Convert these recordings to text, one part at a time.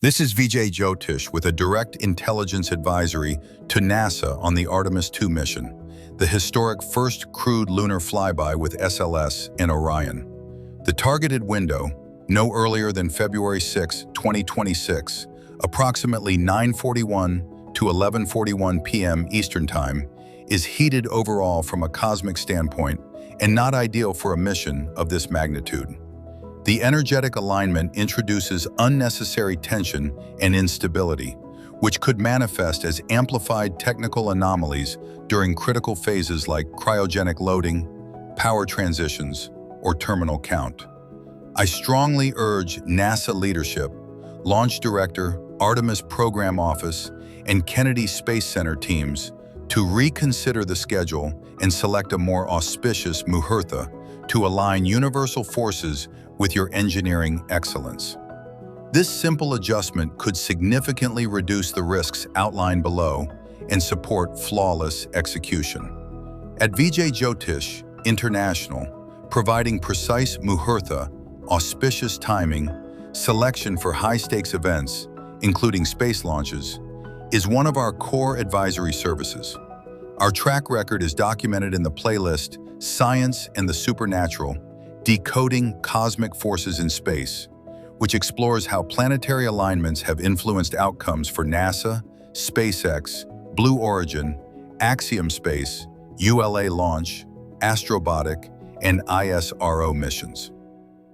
This is Vijay Jyotish with a direct intelligence advisory to NASA on the Artemis II mission, the historic first crewed lunar flyby with SLS and Orion. The targeted window, no earlier than February 6, 2026, approximately 9:41 to 11:41 p.m. Eastern Time, is heated overall from a cosmic standpoint and not ideal for a mission of this magnitude. The energetic alignment introduces unnecessary tension and instability, which could manifest as amplified technical anomalies during critical phases like cryogenic loading, power transitions, or terminal count. I strongly urge NASA leadership, Launch Director, Artemis Program Office, and Kennedy Space Center teams to reconsider the schedule and select a more auspicious Muhurtha to align universal forces with your engineering excellence. This simple adjustment could significantly reduce the risks outlined below and support flawless execution. At Vijay Jyotish International, providing precise Muhurtha, auspicious timing, selection for high-stakes events, including space launches, is one of our core advisory services. Our track record is documented in the playlist Science and the Supernatural, Decoding Cosmic Forces in Space, which explores how planetary alignments have influenced outcomes for NASA, SpaceX, Blue Origin, Axiom Space, ULA Launch, Astrobotic, and ISRO missions.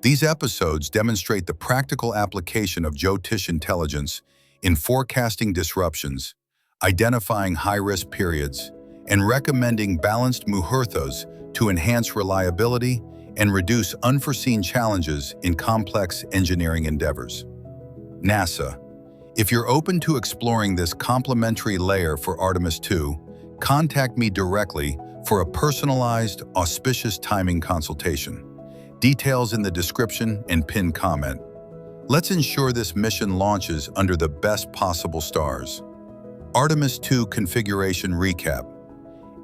These episodes demonstrate the practical application of Jyotish intelligence in forecasting disruptions, identifying high-risk periods, and recommending balanced Muhurthas to enhance reliability and reduce unforeseen challenges in complex engineering endeavors. NASA, if you're open to exploring this complementary layer for Artemis II, contact me directly for a personalized, auspicious timing consultation. Details in the description and pinned comment. Let's ensure this mission launches under the best possible stars. Artemis II configuration recap.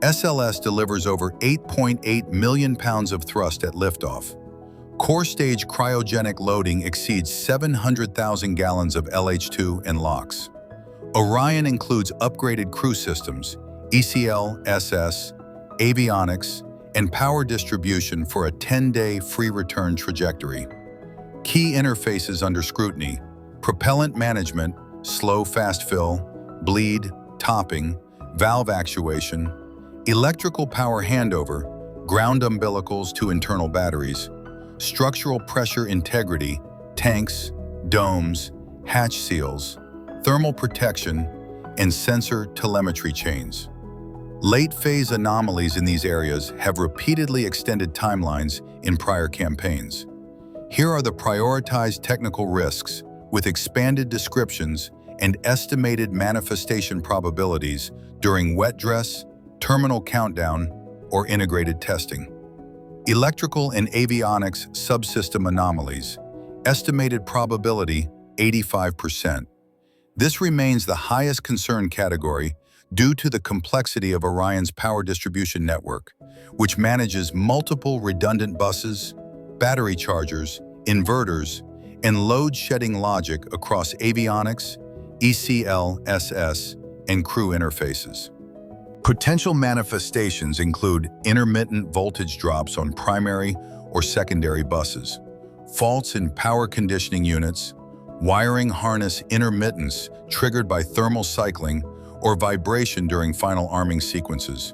SLS delivers over 8.8 million pounds of thrust at liftoff. Core stage cryogenic loading exceeds 700,000 gallons of LH2 and LOX. Orion includes upgraded crew systems, ECL, SS, avionics, and power distribution for a 10-day free return trajectory. Key interfaces under scrutiny: propellant management, slow fast fill, bleed, topping, valve actuation, electrical power handover, ground umbilicals to internal batteries, structural pressure integrity, tanks, domes, hatch seals, thermal protection, and sensor telemetry chains. Late-phase anomalies in these areas have repeatedly extended timelines in prior campaigns. Here are the prioritized technical risks with expanded descriptions and estimated manifestation probabilities during wet dress, terminal countdown, or integrated testing. Electrical and avionics subsystem anomalies. Estimated probability 85%. This remains the highest concern category due to the complexity of Orion's power distribution network, which manages multiple redundant buses, battery chargers, inverters, and load-shedding logic across avionics, ECL, SS, and crew interfaces. Potential manifestations include intermittent voltage drops on primary or secondary buses, faults in power conditioning units, wiring harness intermittence triggered by thermal cycling or vibration during final arming sequences,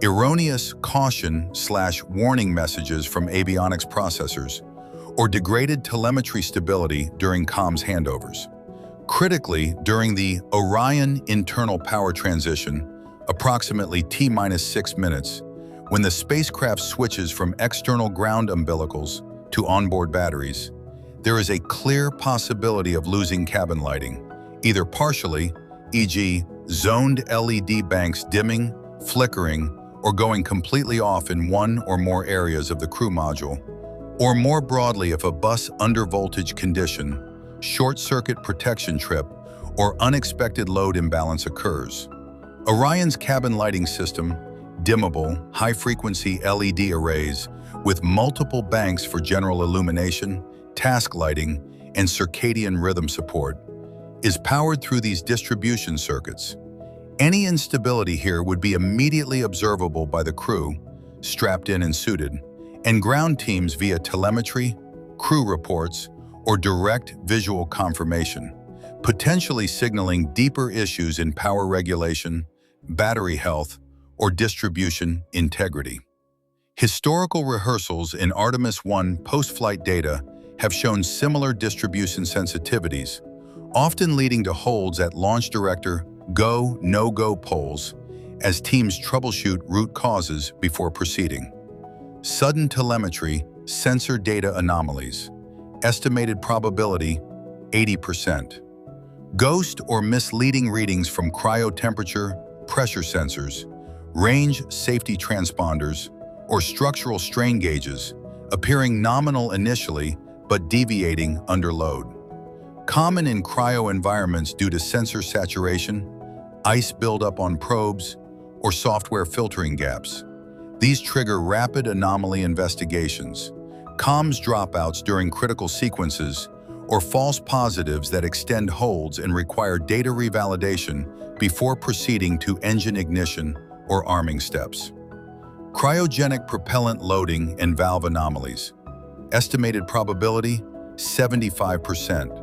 erroneous caution/warning messages from avionics processors, or degraded telemetry stability during comms handovers. Critically, during the Orion internal power transition, approximately T-6 minutes, when the spacecraft switches from external ground umbilicals to onboard batteries, there is a clear possibility of losing cabin lighting, either partially, e.g., zoned LED banks dimming, flickering, or going completely off in one or more areas of the crew module, or more broadly if a bus under voltage condition, short-circuit protection trip, or unexpected load imbalance occurs. Orion's cabin lighting system, dimmable, high-frequency LED arrays with multiple banks for general illumination, task lighting, and circadian rhythm support, is powered through these distribution circuits. Any instability here would be immediately observable by the crew, strapped in and suited, and ground teams via telemetry, crew reports, or direct visual confirmation, potentially signaling deeper issues in power regulation, battery health, or distribution integrity. Historical rehearsals in Artemis I post-flight data have shown similar distribution sensitivities, often leading to holds at launch director go, no-go poles as teams troubleshoot root causes before proceeding. Sudden telemetry, sensor data anomalies. Estimated probability, 80%. Ghost or misleading readings from cryotemperature, pressure sensors, range safety transponders, or structural strain gauges, appearing nominal initially but deviating under load. Common in cryo environments due to sensor saturation, ice buildup on probes, or software filtering gaps. These trigger rapid anomaly investigations, comms dropouts during critical sequences, or false positives that extend holds and require data revalidation before proceeding to engine ignition or arming steps. Cryogenic propellant loading and valve anomalies. Estimated probability, 75%.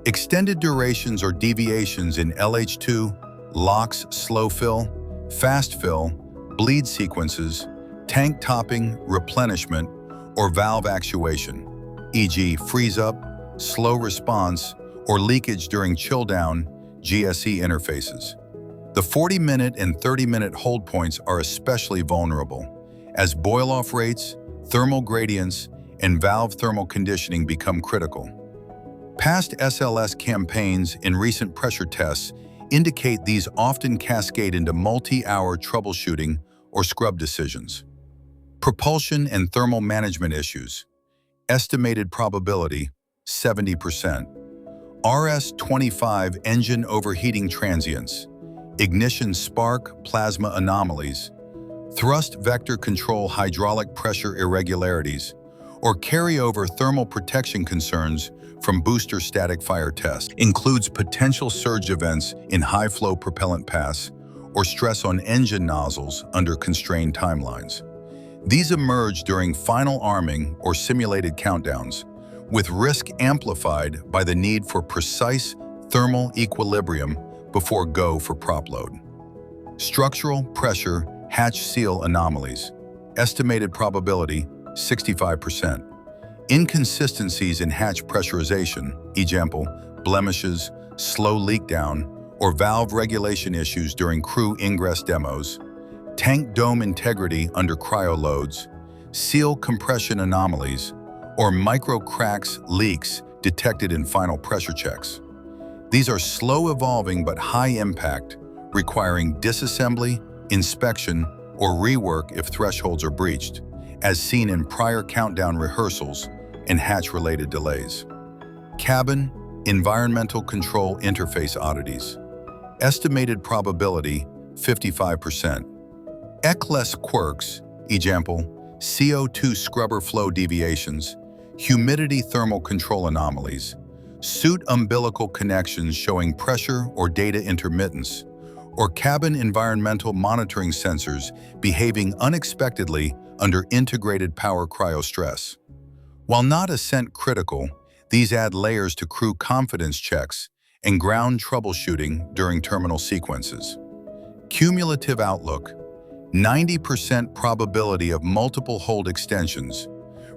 Extended durations or deviations in LH2, LOX slow fill, fast fill, bleed sequences, tank topping, replenishment, or valve actuation, e.g. freeze-up, slow response, or leakage during chill-down GSE interfaces. The 40-minute and 30-minute hold points are especially vulnerable, as boil-off rates, thermal gradients, and valve thermal conditioning become critical. Past SLS campaigns and recent pressure tests indicate these often cascade into multi-hour troubleshooting or scrub decisions. Propulsion and thermal management issues. Estimated probability, 70%. RS-25 engine overheating transients, ignition spark plasma anomalies, thrust vector control hydraulic pressure irregularities, or carryover thermal protection concerns from booster static fire tests. Includes potential surge events in high-flow propellant paths or stress on engine nozzles under constrained timelines. These emerge during final arming or simulated countdowns, with risk amplified by the need for precise thermal equilibrium before go for prop load. Structural, pressure, hatch seal anomalies. Estimated probability, 65%. Inconsistencies in hatch pressurization, example, blemishes, slow leak down, or valve regulation issues during crew ingress demos, tank dome integrity under cryo loads, seal compression anomalies, or micro cracks, leaks detected in final pressure checks. These are slow-evolving but high-impact, requiring disassembly, inspection, or rework if thresholds are breached, as seen in prior countdown rehearsals and hatch-related delays. Cabin, environmental control interface oddities. Estimated probability, 55%. ECLES quirks, example, CO2 scrubber flow deviations, humidity thermal control anomalies, suit umbilical connections showing pressure or data intermittence, or cabin environmental monitoring sensors behaving unexpectedly under integrated power cryostress. While not ascent critical, these add layers to crew confidence checks and ground troubleshooting during terminal sequences. Cumulative outlook, 90% probability of multiple hold extensions,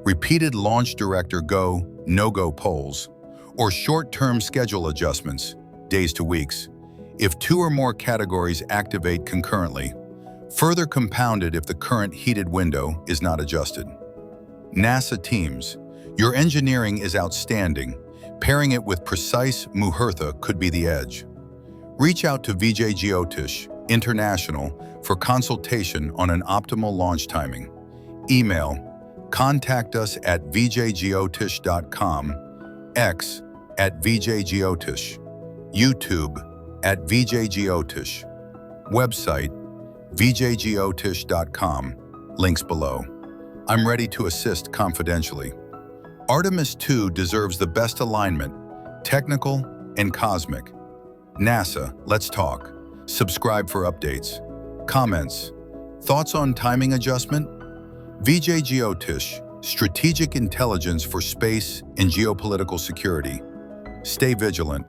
repeated launch director go, no-go polls, or short-term schedule adjustments, days to weeks, if two or more categories activate concurrently, further compounded if the current heated window is not adjusted. NASA teams, your engineering is outstanding. Pairing it with precise Muhurtha could be the edge. Reach out to Vijay Jyotish, International, for consultation on an optimal launch timing. Email, contact us at vijayjyotish.com, X @VijayJyotish, YouTube @VijayJyotish, website vijayjyotish.com, links below. I'm ready to assist confidentially. Artemis II deserves the best alignment, technical, and cosmic. NASA, let's talk. Subscribe for updates. Comments. Thoughts on timing adjustment? Vijay Jyotish, Strategic Intelligence for Space and Geopolitical Security. Stay vigilant.